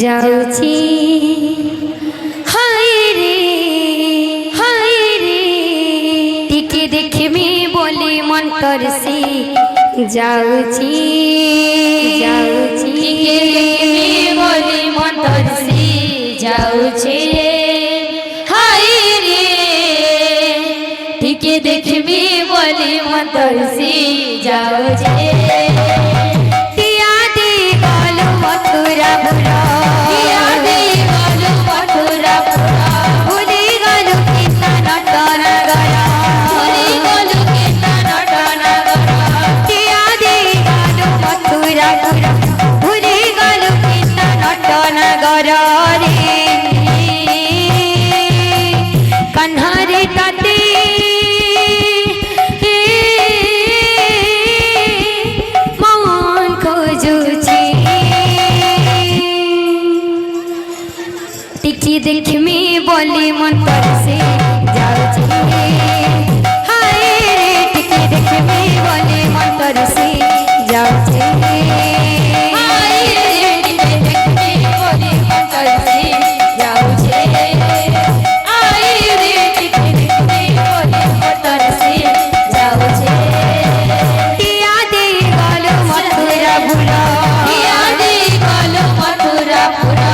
যাউছি হায় রে টিকে দেখবি বলে মন তরসি যাউছি টিকে দেখবি বলে মন তরসি যাউছে হায় রে টিকে দেখবি বলে মন তরসি যাউছে देखमी बोली मन तरसे जाउची हाय रे टिके देखमी बोली मन तरसे जाउची हाय रे टिके देखमी बोली मन तरसे जाउची हाय रे टिके देखमी बोली मन तरसे जाउची टिया दे गलो मथुरा भुला टिया दे गलो मथुरा भुला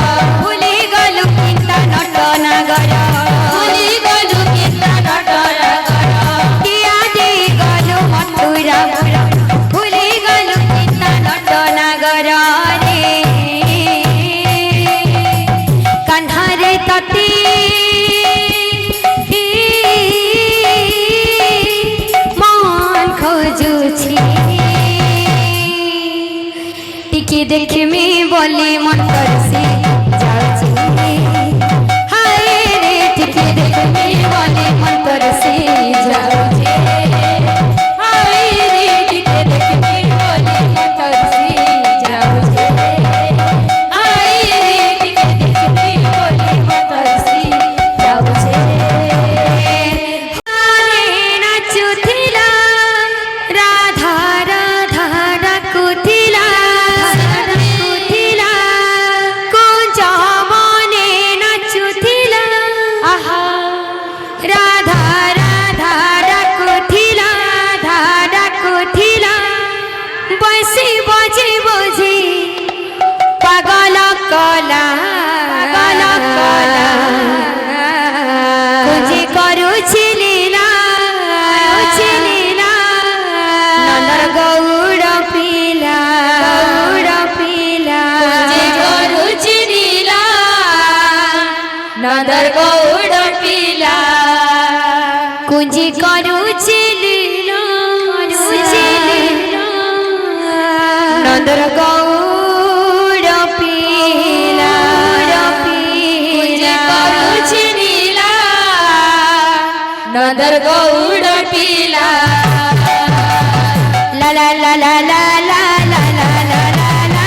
देखमी बोली मन तरसे जाउची हाय रे टिके देखमी बोली मन तरसे जाउची हाय रे टिके देखमी बोली मन तरसे जाउची हाय रे टिके देखमी बोली मन तरसे जाउची रे नाचुथिला राधा राधा डाकुथिला नंदर गौड़ पीला कुंजी करुची लीला नंदर गौड़ पीला कुंजी करुची लीला नंदर गौड़ पीला ला ला ला ला ला ला ला ला ला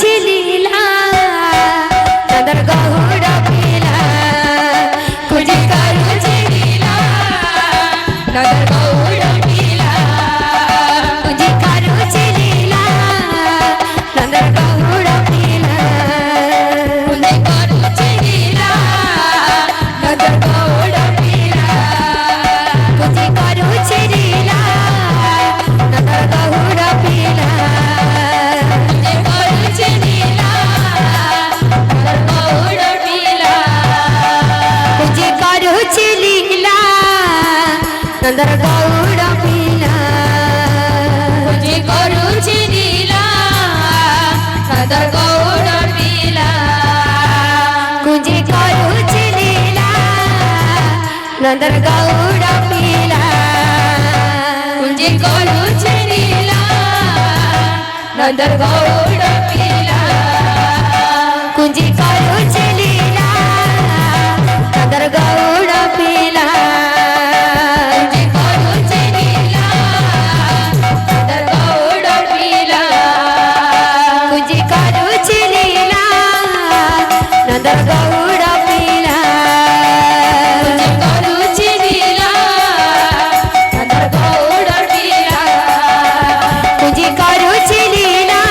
লীলা নন্দর গৌড় লীলা কুজি করুছি লীলা নন্দর গৌড় লীলা কুজি করুছি লীলা নন্দর গৌড় লীলা কুজি করুছি লীলা নন্দর গৌড় লীলা কুজি করুছি লীলা নন্দর গৌড় লীলা কুজি করুছি লীলা নন্দর গৌড় লীলা কুজি করুছি লীলা নন্দর গৌড় লীলা কুজি করুছি লীলা নন্দর গৌড় লীলা কুজি করুছি লীলা নন্দর গৌড় লীলা কুজি করুছি লীলা নন্দর গৌড় লীলা কুজি করুছি লীলা নন্দর গৌড় লীলা কুজি করুছি লীলা নন্দর গৌড় লীলা কুজি করুছি লীলা নন্দর গৌড় লীলা কুজি করুছি লীলা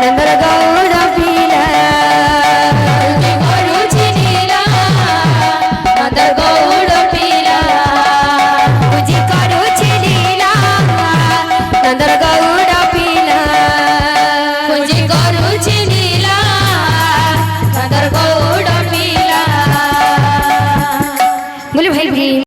নন্দর গৌড় লীলা কুজি করুছি লীলা নন্দর গৌড় লীলা কুজি করুছি লীলা নন্দর গৌড়